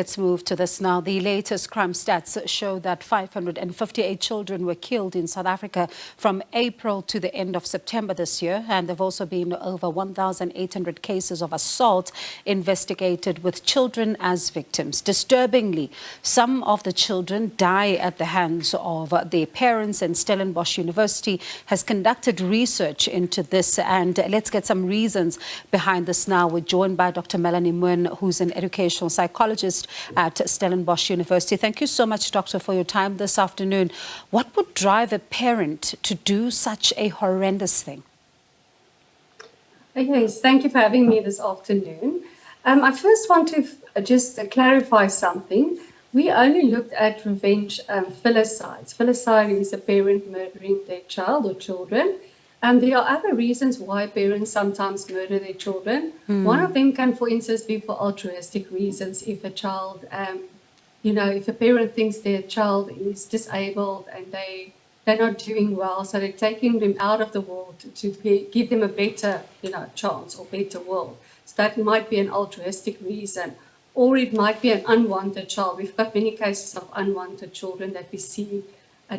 Let's move to this now. The latest crime stats show that 558 children were killed in South Africa from April to the end of September this year. And there have also been over 1,800 cases of assault investigated with children as victims. Disturbingly, some of the children die at the hands of their parents, and Stellenbosch University has conducted research into this. And let's get some reasons behind this now. We're joined by Dr. Melanie Moon, who's an educational psychologist at Stellenbosch University. Thank you so much, Doctor, for your time this afternoon. What would drive a parent to do such a horrendous thing? Yes, thank you for having me this afternoon. I first want to just clarify something. We only looked at revenge filicides. Filicide is a parent murdering their child or children. There are other reasons why parents sometimes murder their children. One of them can, for instance, be for altruistic reasons. If a child, if a parent thinks their child is disabled and they're not doing well, so they're taking them out of the world to give them a better, chance or better world. So that might be an altruistic reason. Or it might be an unwanted child. We've got many cases of unwanted children that we see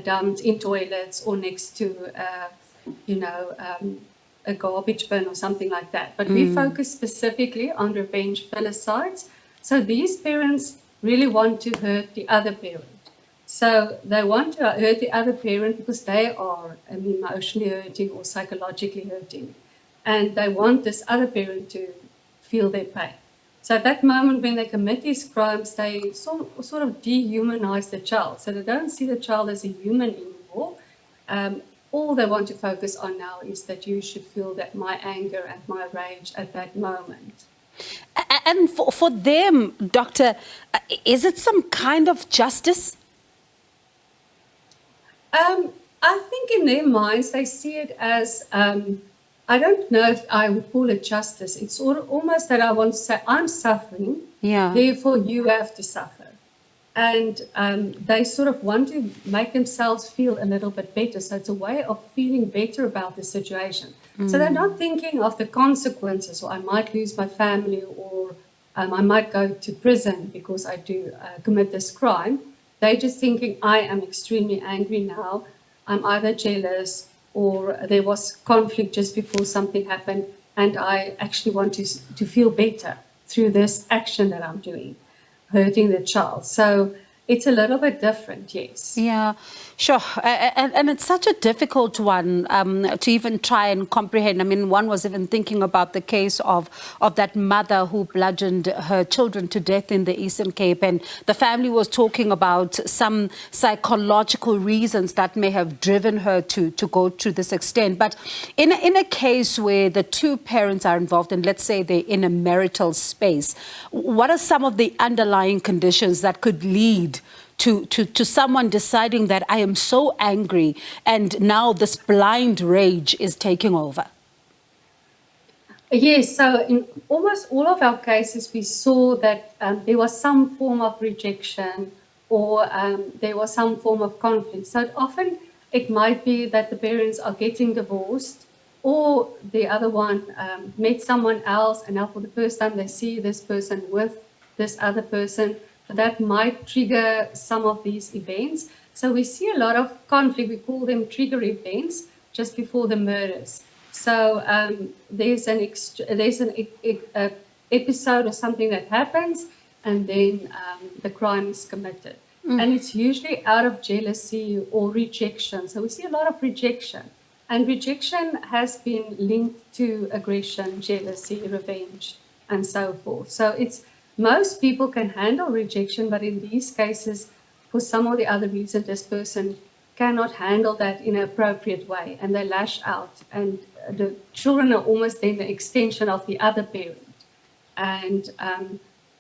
dumped in toilets or next to a garbage bin or something like that. But we focus specifically on revenge filicides. So these parents really want to hurt the other parent. So they want to hurt the other parent because they are emotionally hurting or psychologically hurting. And they want this other parent to feel their pain. So at that moment when they commit these crimes, they sort of dehumanize the child. So they don't see the child as a human anymore. All they want to focus on now is that you should feel that my anger and my rage at that moment. And for them, Doctor, is it some kind of justice? I think in their minds, they see it as, I don't know if I would call it justice. It's almost that I want to say, I'm suffering, therefore you have to suffer. And they sort of want to make themselves feel a little bit better. So it's a way of feeling better about the situation. So they're not thinking of the consequences, or I might lose my family, or I might go to prison because I do commit this crime. They're just thinking, I am extremely angry now. I'm either jealous or there was conflict just before something happened, and I actually want to feel better through this action that I'm doing, hurting the child. So it's a little bit different, yes. Yeah, sure. And it's such a difficult one to even try and comprehend. I mean, one was even thinking about the case of that mother who bludgeoned her children to death in the Eastern Cape. And the family was talking about some psychological reasons that may have driven her to go to this extent. But in a case where the two parents are involved, and let's say they're in a marital space, what are some of the underlying conditions that could lead to someone deciding that I am so angry and now this blind rage is taking over? Yes, so in almost all of our cases, we saw that there was some form of rejection or there was some form of conflict. So often it might be that the parents are getting divorced, or the other one met someone else, and now for the first time they see this person with this other person. That might trigger some of these events. So we see a lot of conflict. We call them trigger events just before the murders. So there's an episode or something that happens, and then the crime is committed. And it's usually out of jealousy or rejection. So we see a lot of rejection. And rejection has been linked to aggression, jealousy, revenge, and so forth. So most people can handle rejection, but in these cases, for some or the other reason, this person cannot handle that in an appropriate way, and they lash out. And the children are almost then the extension of the other parent, and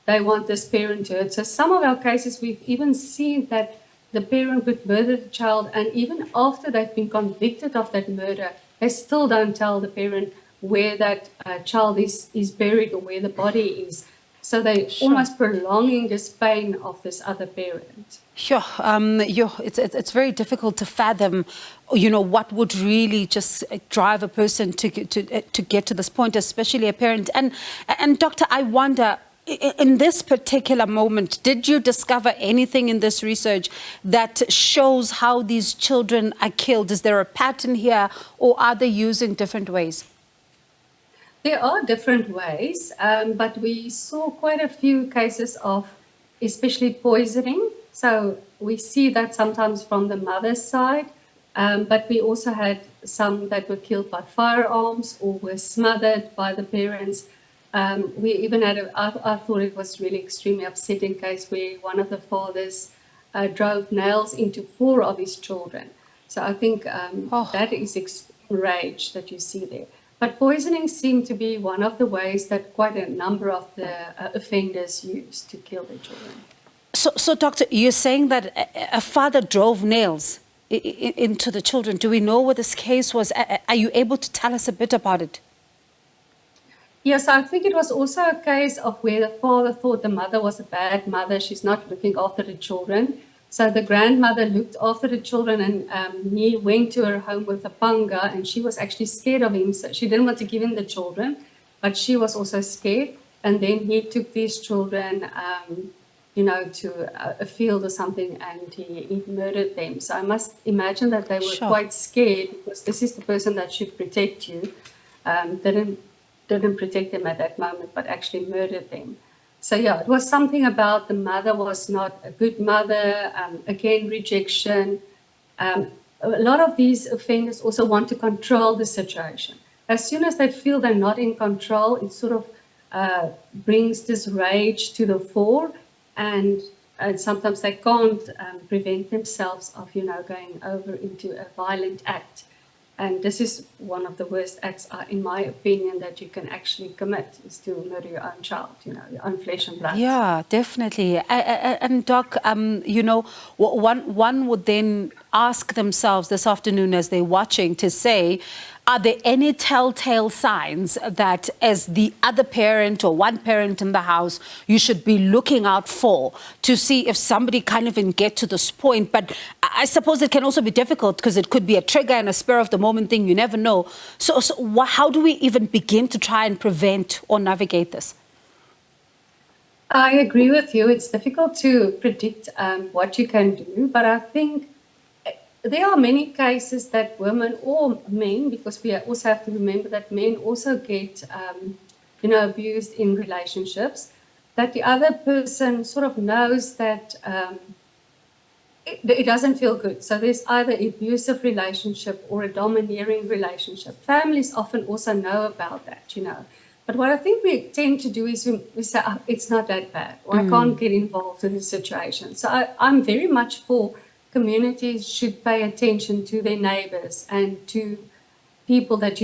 they want this parent to hurt. So some of our cases, we've even seen that the parent would murder the child, and even after they've been convicted of that murder, they still don't tell the parent where that child is buried or where the body is. So they're almost prolonging this pain of this other parent. Sure. It's very difficult to fathom, what would really just drive a person to get to this point, especially a parent. And Doctor, I wonder, In this particular moment, did you discover anything in this research that shows how these children are killed? Is there a pattern here, or are they using different ways? There are different ways, but we saw quite a few cases of especially poisoning. So we see that sometimes from the mother's side, but we also had some that were killed by firearms or were smothered by the parents. We even had, I thought it was really extremely upsetting case where one of the fathers drove nails into 4 of his children. So I think that is extreme rage that you see there. But poisoning seemed to be one of the ways that quite a number of the offenders use to kill their children. So, Doctor, you're saying that a father drove nails into the children. Do we know what this case was? Are you able to tell us a bit about it? Yes, I think it was also a case of where the father thought the mother was a bad mother. She's not looking after the children. So the grandmother looked after the children, and he went to her home with a panga, and she was actually scared of him. So she didn't want to give him the children, but she was also scared. And then he took these children, to a field or something, and he murdered them. So I must imagine that they were quite scared, because this is the person that should protect you. Didn't protect them at that moment, but actually murdered them. So yeah, it was something about the mother was not a good mother, again, rejection. A lot of these offenders also want to control the situation. As soon as they feel they're not in control, it sort of brings this rage to the fore, and sometimes they can't prevent themselves of, going over into a violent act. And this is one of the worst acts, in my opinion, that you can actually commit, is to murder your own child, your own flesh and blood. Yeah, definitely. And Doc, one would then ask themselves this afternoon as they're watching to say, are there any telltale signs that as the other parent or one parent in the house, you should be looking out for to see if somebody kind of can get to this point? But I suppose it can also be difficult because it could be a trigger and a spur of the moment thing. You never know. So how do we even begin to try and prevent or navigate this? I agree with you. It's difficult to predict what you can do, but I think there are many cases that women or men, because we also have to remember that men also get, abused in relationships, that the other person sort of knows that it doesn't feel good. So there's either abusive relationship or a domineering relationship. Families often also know about that, But what I think we tend to do is we say, it's not that bad, or I can't get involved in the situation. So I'm very much for communities should pay attention to their neighbors and to people that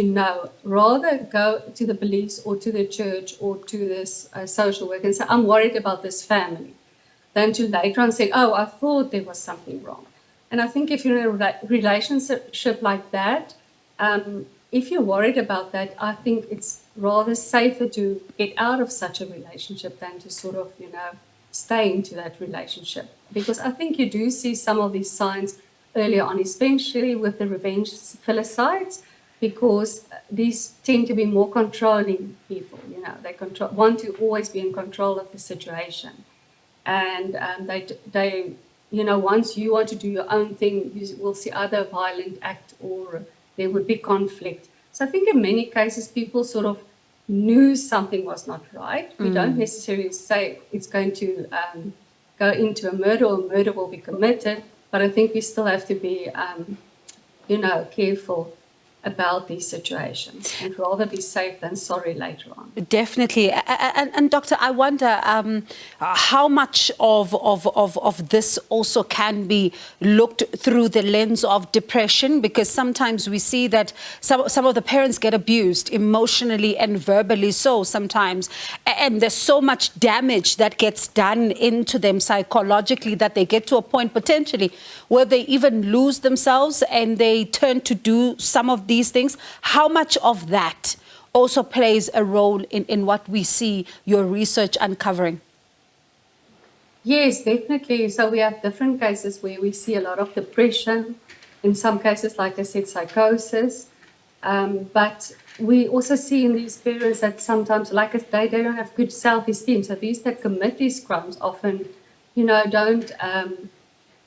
rather go to the police or to the church or to this social worker and say, I'm worried about this family, than to later on say, oh, I thought there was something wrong. And I think if you're in a relationship like that, if you're worried about that, I think it's rather safer to get out of such a relationship than to sort of, stay into that relationship. Because I think you do see some of these signs earlier on, especially with the revenge filicides, because these tend to be more controlling people. They want to always be in control of the situation. And they once you want to do your own thing, you will see other violent act, or there would be conflict. So I think in many cases, people sort of knew something was not right. We don't necessarily say it's going to go into a murder or murder will be committed, but I think we still have to be, careful about these situations and rather be safe than sorry later on. Definitely. And Doctor, I wonder how much of this also can be looked through the lens of depression, because sometimes we see that some of the parents get abused emotionally and verbally so sometimes, and there's so much damage that gets done into them psychologically that they get to a point potentially where they even lose themselves and they turn to do some of these things. How much of that also plays a role in what we see your research uncovering? Yes, definitely. So we have different cases where we see a lot of depression. In some cases, like I said, psychosis. But we also see in these parents that sometimes, like I say, they don't have good self-esteem. So these that commit these crimes often, don't.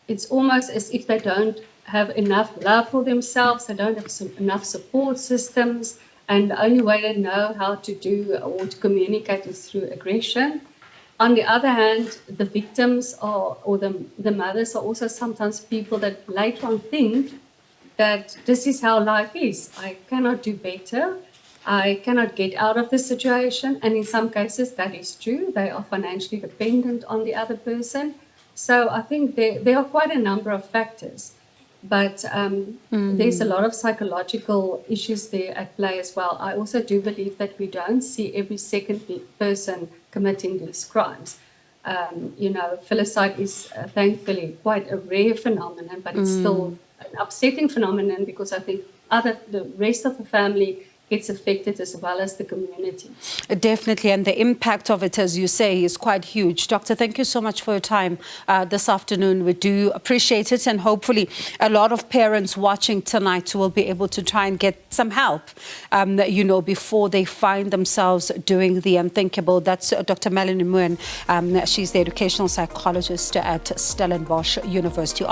It's almost as if they don't have enough love for themselves. They don't have enough support systems, and the only way they know how to do or to communicate is through aggression. On the other hand, the victims or the mothers are also sometimes people that later on think that this is how life is. I cannot do better. I cannot get out of the situation. And in some cases, that is true. They are financially dependent on the other person. So I think there are quite a number of factors. But there's a lot of psychological issues there at play as well. I also do believe that we don't see every second person committing these crimes. Filicide is thankfully quite a rare phenomenon, but it's still an upsetting phenomenon because I think the rest of the family gets affected as well as the community. Definitely, and the impact of it, as you say, is quite huge. Doctor, thank you so much for your time this afternoon. We do appreciate it, and hopefully a lot of parents watching tonight will be able to try and get some help, before they find themselves doing the unthinkable. That's Dr. Melanie Moon. She's the educational psychologist at Stellenbosch University.